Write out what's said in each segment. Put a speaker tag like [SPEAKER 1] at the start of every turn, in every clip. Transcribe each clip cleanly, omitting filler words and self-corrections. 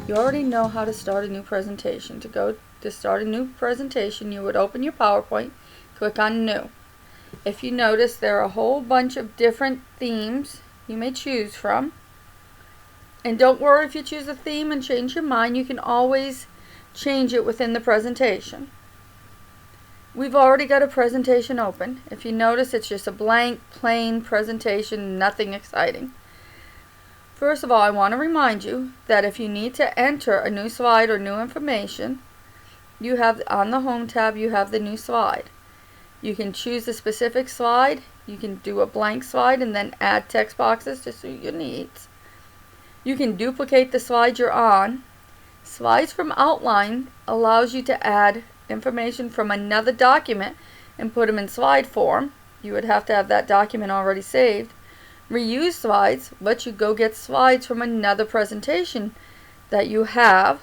[SPEAKER 1] You already know how to start a new presentation. To start a new presentation, you would open your PowerPoint, click on New. If you notice, there are a whole bunch of different themes you may choose from. And don't worry if you choose a theme and change your mind. You can always change it within the presentation. We've already got a presentation open. If you notice, it's just a blank, plain presentation, nothing exciting. First of all, I want to remind you that if you need to enter a new slide or new information, you have on the Home tab, you have the new slide. You can choose a specific slide. You can do a blank slide and then add text boxes to suit your needs. You can duplicate the slide you're on. Slides from Outline allows you to add information from another document and put them in slide form. You would have to have that document already saved. Reuse slides lets you go get slides from another presentation that you have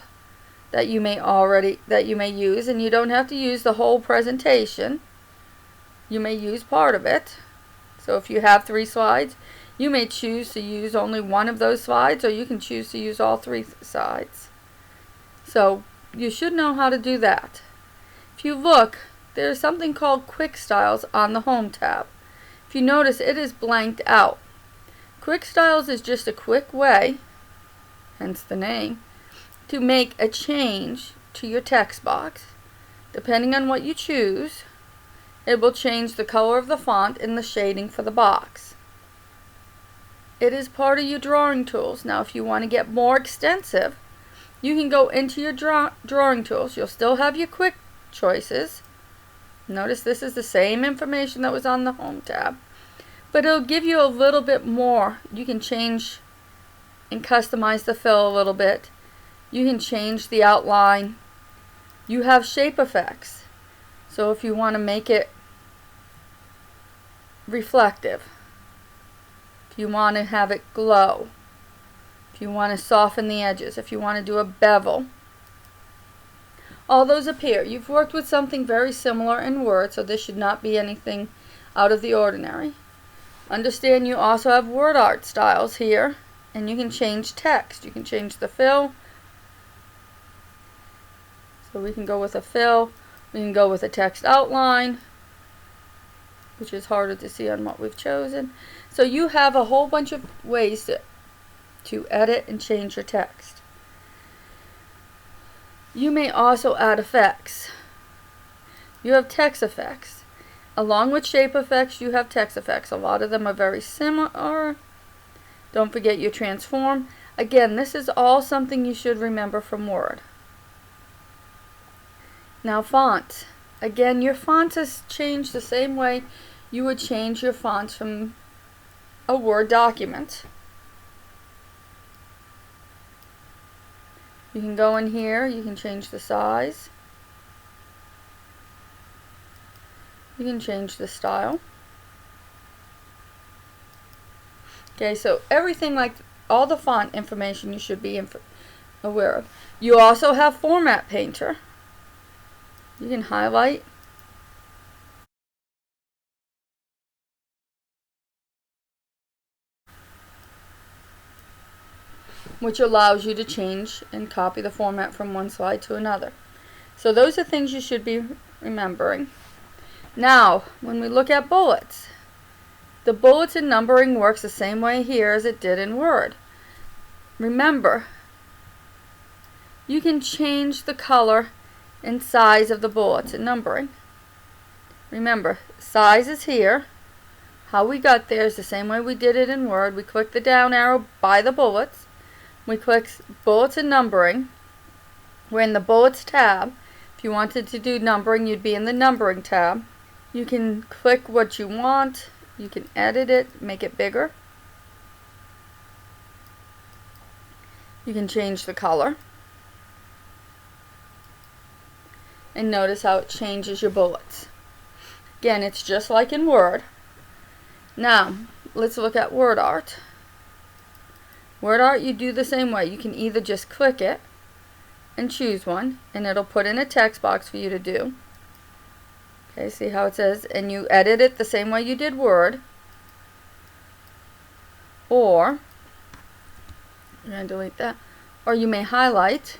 [SPEAKER 1] that you may use, and you don't have to use the whole presentation. You may use part of it. So if you have 3 slides, you may choose to use only one of those slides, or you can choose to use all 3 slides. So you should know how to do that. If you look, there's something called Quick Styles on the Home tab. If you notice, it is blanked out. Quick Styles is just a quick way, hence the name, to make a change to your text box. Depending on what you choose, it will change the color of the font and the shading for the box. It is part of your drawing tools. Now, if you want to get more extensive, you can go into your drawing tools. You'll still have your quick choices. Notice this is the same information that was on the Home tab, but it'll give you a little bit more. You can change and customize the fill a little bit. You can change the outline. You have shape effects. So if you want to make it reflective, if you want to have it glow, if you want to soften the edges, if you want to do a bevel, all those appear. You've worked with something very similar in Word, so this should not be anything out of the ordinary. Understand you also have word art styles here, and you can change text. You can change the fill. So we can go with a fill. We can go with a text outline, which is harder to see on what we've chosen. So you have a whole bunch of ways to edit and change your text. You may also add effects. You have text effects. Along with shape effects, you have text effects. A lot of them are very similar. Don't forget your transform. Again, this is all something you should remember from Word. Now, fonts. Again, your fonts is changed the same way you would change your fonts from a Word document. You can go in here, you can change the size. You can change the style. Okay, so everything, like all the font information, you should be aware of. You also have Format Painter. You can highlight. Which allows you to change and copy the format from one slide to another. So those are things you should be remembering. Now, when we look at bullets, the bullets and numbering works the same way here as it did in Word. Remember, you can change the color and size of the bullets and numbering. Remember, size is here. How we got there is the same way we did it in Word. We click the down arrow by the bullets. We click bullets and numbering. We're in the bullets tab. If you wanted to do numbering, you'd be in the numbering tab. You can click what you want. You can edit it, make it bigger. You can change the color. And notice how it changes your bullets. Again, it's just like in Word. Now, let's look at word art. Word art, you do the same way. You can either just click it and choose one, and it'll put in a text box for you to do. Okay, see how it says, and you edit it the same way you did Word. Or, I'm going to delete that. or you may highlight.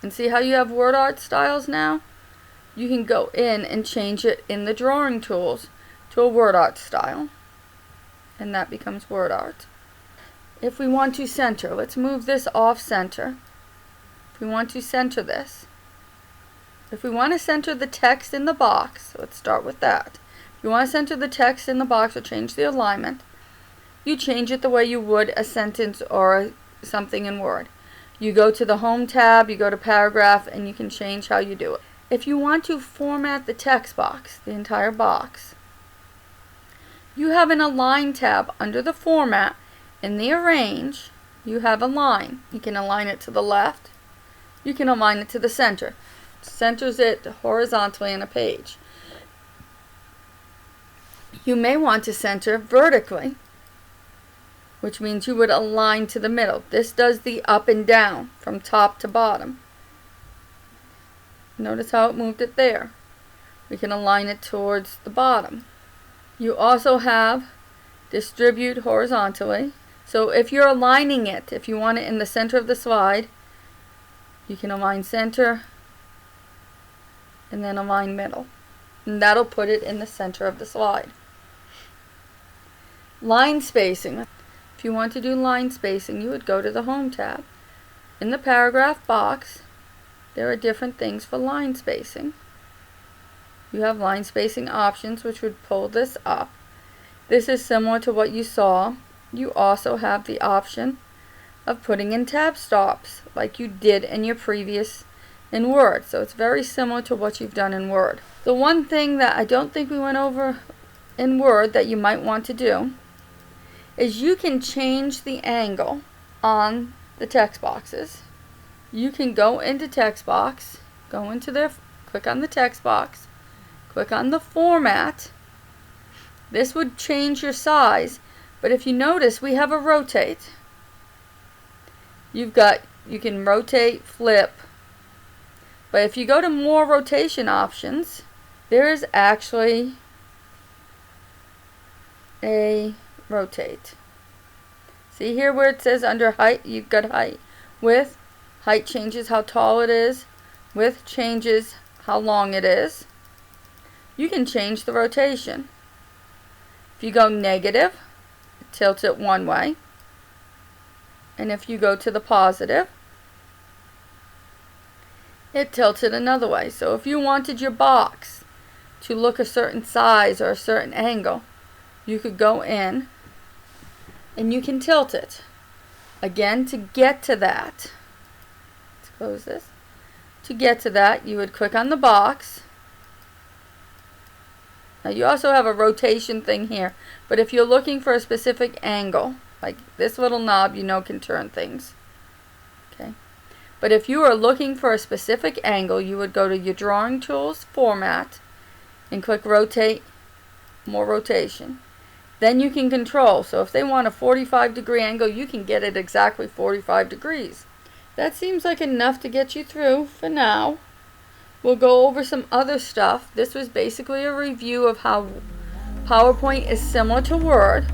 [SPEAKER 1] And see how you have word art styles now? You can go in and change it in the drawing tools to a word art style. And that becomes word art. If we want to center, let's move this off center. If we want to center this. If we want to center the text in the box, let's start with that. If you want to center the text in the box or change the alignment, you change it the way you would a sentence or something in Word. You go to the Home tab, you go to Paragraph, and you can change how you do it. If you want to format the text box, the entire box, you have an Align tab under the Format. In the Arrange, you have Align. You can align it to the left. You can align it to the center. Centers it horizontally in a page. You may want to center vertically, which means you would align to the middle. This does the up and down from top to bottom. Notice how it moved it there. We can align it towards the bottom. You also have distribute horizontally. So if you're aligning it, if you want it in the center of the slide, you can align center and then align middle. And that'll put it in the center of the slide. Line spacing. If you want to do line spacing, you would go to the Home tab. In the Paragraph box, there are different things for line spacing. You have line spacing options, which would pull this up. This is similar to what you saw. You also have the option of putting in tab stops, like you did in your previous in Word. So it's very similar to what you've done in Word. The one thing that I don't think we went over in Word that you might want to do is you can change the angle on the text boxes. You can go into text box, go into there, click on the text box, click on the format. This would change your size, but if you notice, we have a rotate. You can rotate, flip, but if you go to more rotation options, there is actually a rotate. See here where it says under height, you've got height. Width, height changes how tall it is. Width changes how long it is. You can change the rotation. If you go negative, it tilts it one way. And if you go to the positive, it tilts it another way. So if you wanted your box to look a certain size or a certain angle, you could go in and you can tilt it. Again, to get to that, let's close this. To get to that, you would click on the box. Now you also have a rotation thing here, but if you're looking for a specific angle, like this little knob, you know, can turn things. Okay. But if you are looking for a specific angle, you would go to your drawing tools, format, and click rotate, more rotation. Then you can control. So if they want a 45-degree angle, you can get it exactly 45 degrees. That seems like enough to get you through for now. We'll go over some other stuff. This was basically a review of how PowerPoint is similar to Word.